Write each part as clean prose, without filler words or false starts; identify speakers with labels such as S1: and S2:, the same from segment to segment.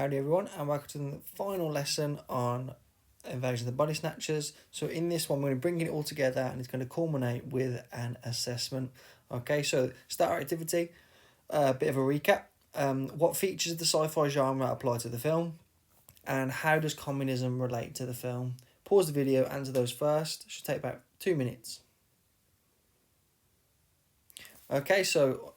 S1: Howdy everyone, and welcome to the final lesson on Invasion of the Body Snatchers. So in this one, we're going to bring it all together and it's going to culminate with an assessment. Okay, so start activity, a bit of a recap. What features of the sci-fi genre apply to the film? And how does communism relate to the film? Pause the video, answer those first. Should take about 2 minutes. Okay, so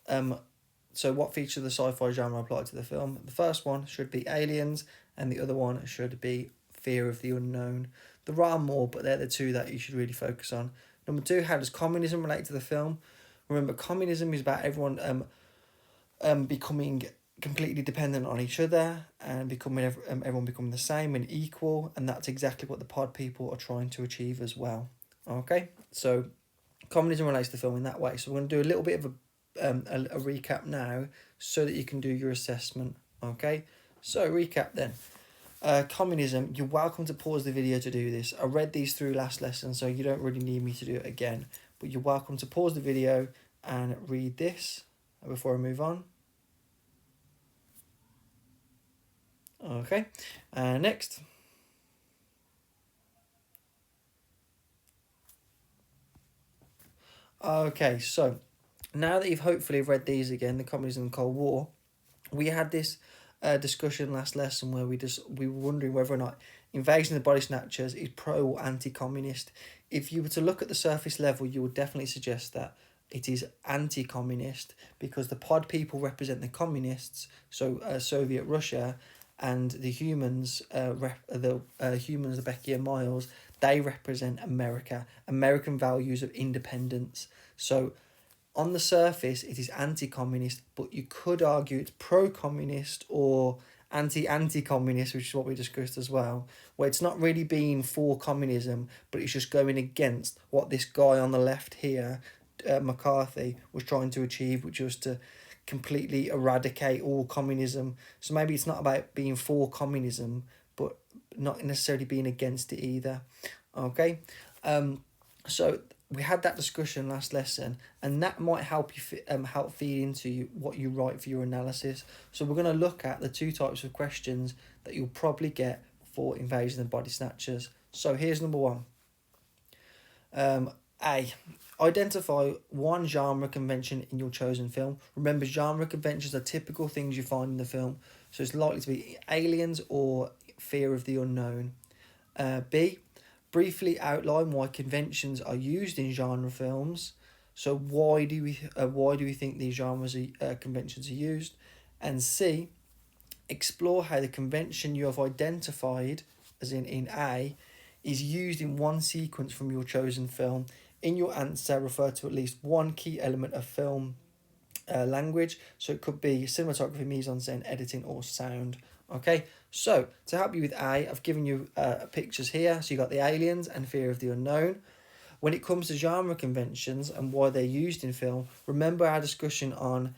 S1: what feature of the sci-fi genre apply to the film? The first one should be aliens, and the other one should be fear of the unknown. There are more, but they're the two that you should really focus on. Number two, how does communism relate to the film? Remember, communism is about everyone becoming completely dependent on each other and everyone becoming the same and equal, and that's exactly what the pod people are trying to achieve as well. Okay, so communism relates to the film in that way. So we're going to do a little bit of a recap now so that you can do your assessment. Okay, so recap then. Communism, you're welcome to pause the video to do this. I read these through last lesson, so you don't really need me to do it again, but you're welcome to pause the video and read this before I move on. Okay, next. Okay, so now that you've hopefully read these again, the Communism Cold War, we had this discussion last lesson where we were wondering whether or not Invasion of the Body Snatchers is pro or anti-communist. If you were to look at the surface level, you would definitely suggest that it is anti-communist because the pod people represent the communists, so Soviet Russia, and the humans, the Becky and Miles, they represent America, American values of independence. So on the surface, it is anti-communist, but you could argue it's pro-communist or anti-communist, which is what we discussed as well, where it's not really being for communism, but it's just going against what this guy on the left here, McCarthy, was trying to achieve, which was to completely eradicate all communism. So maybe it's not about being for communism, but not necessarily being against it either. Okay, so we had that discussion last lesson, and that might help you help feed into what you write for your analysis. So we're going to look at the two types of questions that you'll probably get for Invasion of the Body Snatchers. So here's number one. A. Identify one genre convention in your chosen film. Remember, genre conventions are typical things you find in the film, so it's likely to be aliens or fear of the unknown. B. Briefly outline why conventions are used in genre films. So why do we think these conventions are used? And C. Explore how the convention you have identified, as in A, is used in one sequence from your chosen film. In your answer, refer to at least one key element of film language. So it could be cinematography, mise-en-scène, editing, or sound. Okay, so to help you with A, I've given you pictures here. So you got the aliens and fear of the unknown. When it comes to genre conventions and why they're used in film, remember our discussion on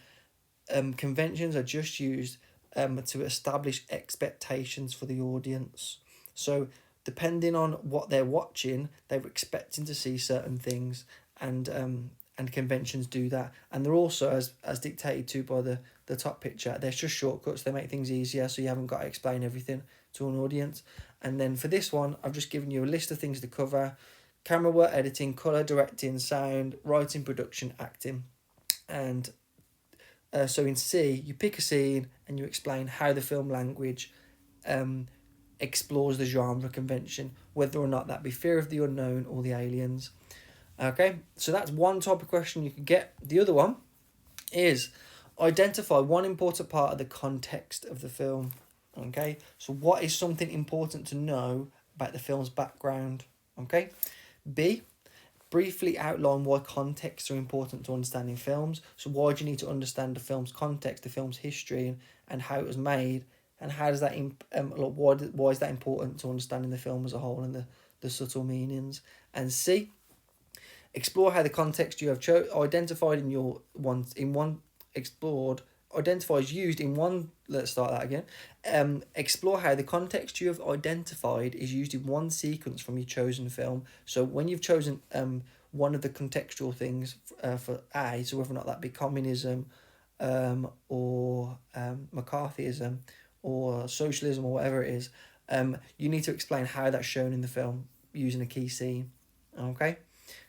S1: conventions are just used to establish expectations for the audience. So depending on what they're watching, they're expecting to see certain things, and conventions do that. And they're also, as dictated to by the top picture, they're just shortcuts. They make things easier, so you haven't got to explain everything to an audience. And then for this one, I've just given you a list of things to cover: camera work, editing, colour, directing, sound, writing, production, acting. And so in C, you pick a scene and you explain how the film language explores the genre convention, whether or not that be fear of the unknown or the aliens. Okay, so that's one type of question you could get. The other one is identify one important part of the context of the film. Okay, so what is something important to know about the film's background? Okay, B, briefly outline why contexts are important to understanding films. So why do you need to understand the film's context, the film's history, and how it was made, and how does that why is that important to understanding the film as a whole and the subtle meanings? And C, explore how the context you have identified in your identifies used in one. Let's start that again. Explore how the context you have identified is used in one sequence from your chosen film. So when you've chosen one of the contextual things for A, so whether or not that be communism, or McCarthyism, or socialism or whatever it is, you need to explain how that's shown in the film using a key scene. Okay,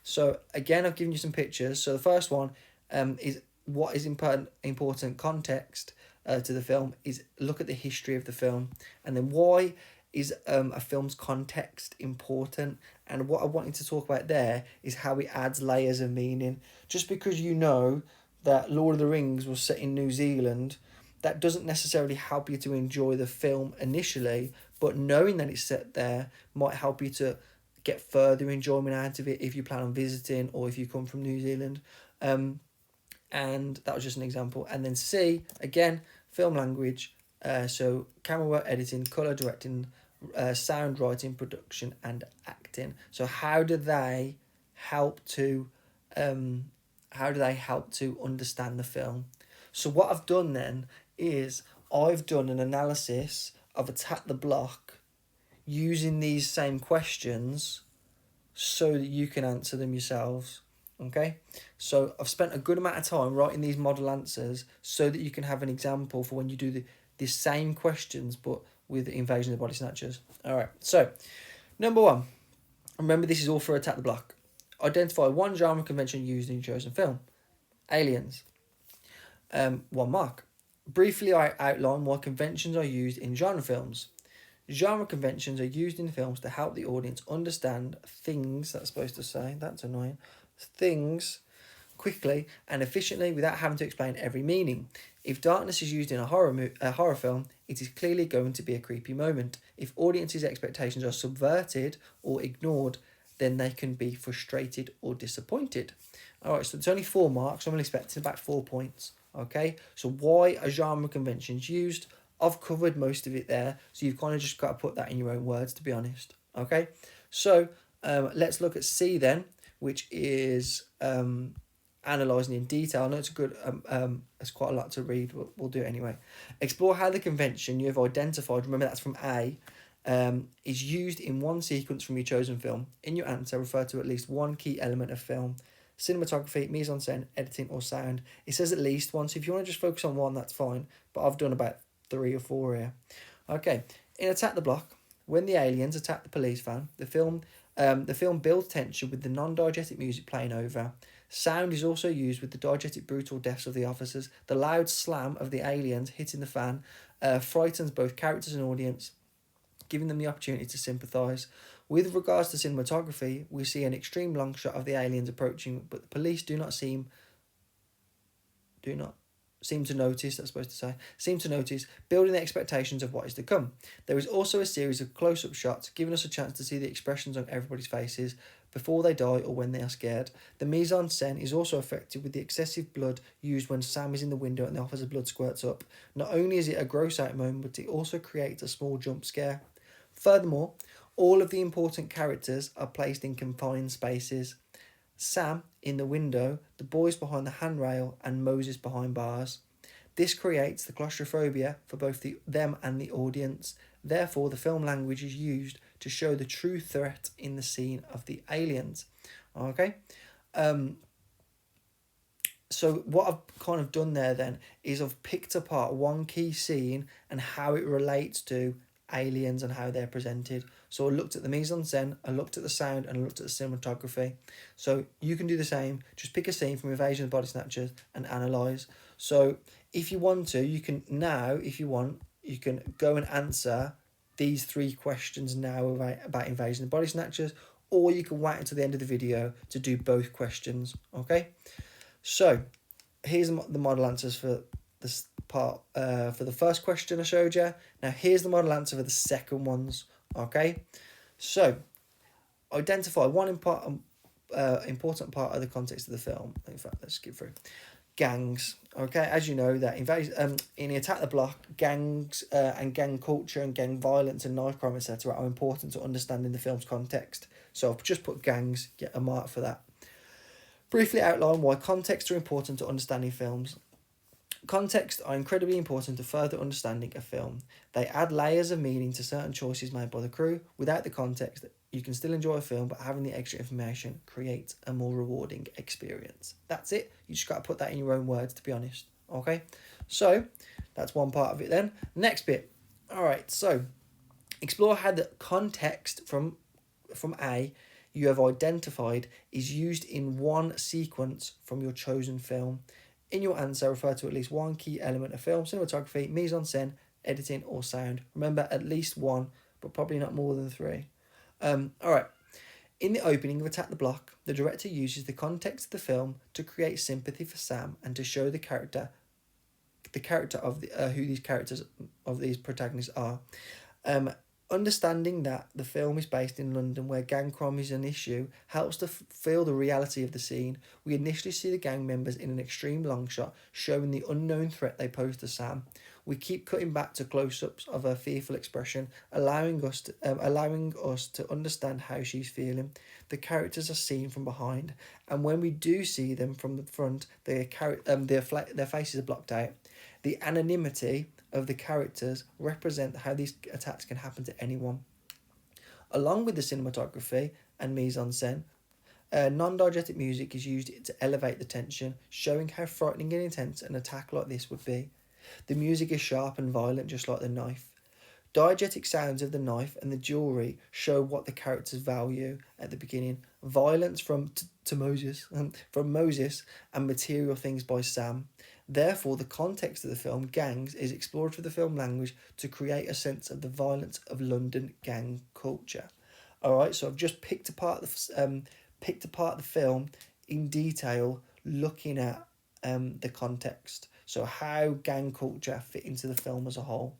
S1: so again, I've given you some pictures. So the first one is what is important context to the film is look at the history of the film, and then why is a film's context important. And what I wanted to talk about there is how it adds layers of meaning. Just because you know that Lord of the Rings was set in New Zealand, that doesn't necessarily help you to enjoy the film initially, but knowing that it's set there might help you to get further enjoyment out of it if you plan on visiting or if you come from New Zealand. And that was just an example. And then C, again, film language. So camera work, editing, colour, directing, sound, writing, production, and acting. So how do they help to understand the film? So what I've done then is I've done an analysis of Attack the Block using these same questions so that you can answer them yourselves. Okay, so I've spent a good amount of time writing these model answers so that you can have an example for when you do the same questions but with Invasion of the Body Snatchers. Alright, so number one, remember this is all for Attack the Block. Identify one genre convention used in your chosen film. Aliens. 1 mark. Briefly outline why conventions are used in genre films. Genre conventions are used in films to help the audience understand things, that's supposed to say, that's annoying, things quickly and efficiently without having to explain every meaning. If darkness is used in a horror film, it is clearly going to be a creepy moment. If audiences' expectations are subverted or ignored, then they can be frustrated or disappointed. Alright, so it's only 4 marks. I'm only expecting about 4 points. Okay, so why are genre conventions used? I've covered most of it there, so you've kind of just got to put that in your own words, to be honest. Okay, so let's look at C then, which is analysing in detail. I know it's a good, it's quite a lot to read, but we'll do it anyway. Explore how the convention you have identified, remember that's from A, is used in one sequence from your chosen film. In your answer, refer to at least one key element of film. Cinematography, mise-en-scène, editing or sound. It says at least one, so if you want to just focus on one, that's fine. But I've done about 3 or 4 here. Okay, in Attack the Block, when the aliens attack the police van, the film builds tension with the non-diegetic music playing over. Sound is also used with the diegetic brutal deaths of the officers. The loud slam of the aliens hitting the fan frightens both characters and audience, giving them the opportunity to sympathise. With regards to cinematography, we see an extreme long shot of the aliens approaching, but the police do not seem to notice, building the expectations of what is to come. There is also a series of close-up shots, giving us a chance to see the expressions on everybody's faces before they die or when they are scared. The mise-en-scène is also affected with the excessive blood used when Sam is in the window and the officer's blood squirts up. Not only is it a gross-out moment, but it also creates a small jump scare. Furthermore, all of the important characters are placed in confined spaces. Sam in the window, the boys behind the handrail, and Moses behind bars. This creates the claustrophobia for both them and the audience. Therefore, the film language is used to show the true threat in the scene of the aliens. Okay? So what I've kind of done there then is I've picked apart one key scene and how it relates to aliens and how they're presented. So I looked at the mise-en-scène, I looked at the sound, and I looked at the cinematography. So you can do the same. Just pick a scene from Invasion of the Body Snatchers and analyse. So if you want to, you can go and answer these 3 questions now about Invasion of the Body Snatchers, or you can wait until the end of the video to do both questions. Okay? So here's the model answers for this part, for the first question I showed you. Now here's the model answer for the second ones. Okay, so identify one important part of the context of the film. In fact, let's skip through. Gangs. Okay, as you know, that in Attack the Block, gangs and gang culture and gang violence and knife crime, etc., are important to understanding the film's context. So I've just put gangs, get a mark for that. Briefly outline why contexts are important to understanding films. Contexts are incredibly important to further understanding a film. They add layers of meaning to certain choices made by the crew. Without the context, you can still enjoy a film, but having the extra information creates a more rewarding experience. That's it. You just got to put that in your own words, to be honest. Okay? So, that's one part of it then. Next bit. All right, so explore how the context from A you have identified is used in one sequence from your chosen film. In your answer, refer to at least one key element of film, cinematography, mise en scène, editing, or sound. Remember, at least one, but probably not more than three. All right. In the opening of Attack the Block, the director uses the context of the film to create sympathy for Sam and to show the character of who these characters of these protagonists are. Um, Understanding that the film is based in London, where gang crime is an issue, helps to feel the reality of the scene. We initially see the gang members in an extreme long shot, showing the unknown threat they pose to Sam. We keep cutting back to close-ups of her fearful expression, allowing us to understand how she's feeling. The characters are seen from behind, and when we do see them from the front, their faces are blocked out. The anonymity of the characters represent how these attacks can happen to anyone. Along with the cinematography and mise en scène, non-diegetic music is used to elevate the tension, showing how frightening and intense an attack like this would be. The music is sharp and violent, just like the knife. Diegetic sounds of the knife and the jewellery show what the characters value at the beginning. Violence from Moses and material things by Sam. Therefore, the context of the film, gangs, is explored through the film language to create a sense of the violence of London gang culture. All right, so I've just picked apart the film in detail, looking at the context. So how gang culture fit into the film as a whole.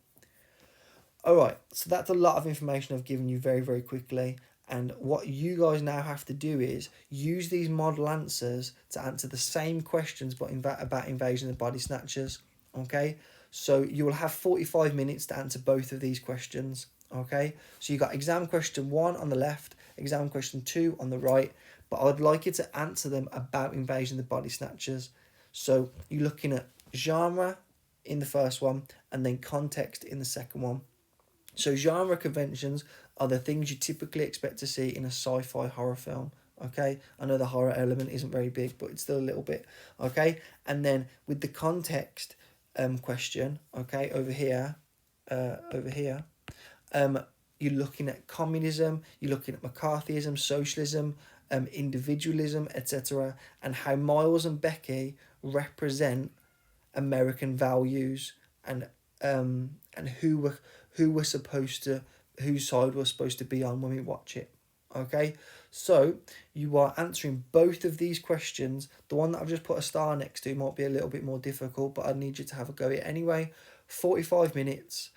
S1: All right, so that's a lot of information I've given you very, very quickly. And what you guys now have to do is use these model answers to answer the same questions but about Invasion of the Body Snatchers. Okay, so you will have 45 minutes to answer both of these questions. Okay, so you got exam question 1 on the left, exam question 2 on the right, but I would like you to answer them about Invasion of the Body Snatchers. So you're looking at genre in the first one and then context in the second one. So genre conventions are the things you typically expect to see in a sci-fi horror film. Okay, I know the horror element isn't very big, but it's still a little bit. Okay, and then with the context question, okay, over here, you're looking at communism, you're looking at McCarthyism, socialism, individualism, etc., and how Miles and Becky represent American values and whose side we're supposed to be on when we watch it. Okay, so you are answering both of these questions. The one that I've just put a star next to might be a little bit more difficult, but I need you to have a go at it anyway. 45 minutes.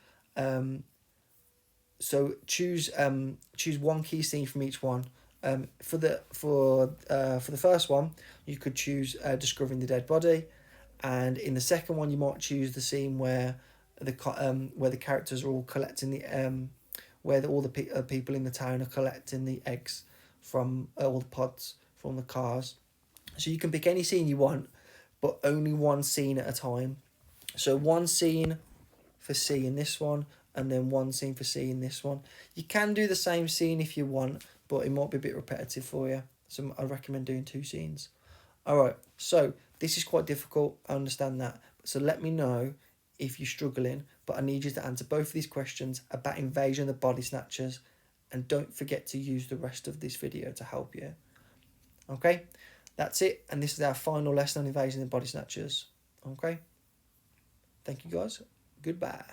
S1: So choose one key scene from each one. For the first one, you could choose discovering the dead body, and in the second one, you might choose the scene where the characters are all collecting all the people in the town are collecting the eggs from all the pods from the cars. So you can pick any scene you want, but only one scene at a time. So one scene for C in this one, and then one scene for C in this one. You can do the same scene if you want, but it might be a bit repetitive for you. So I recommend doing 2 scenes. Alright, so this is quite difficult, I understand that. So let me know if you're struggling, but I need you to answer both of these questions about Invasion of the Body Snatchers, and don't forget to use the rest of this video to help you. Okay, that's it, and this is our final lesson on Invasion of the Body Snatchers. Okay, thank you guys, goodbye.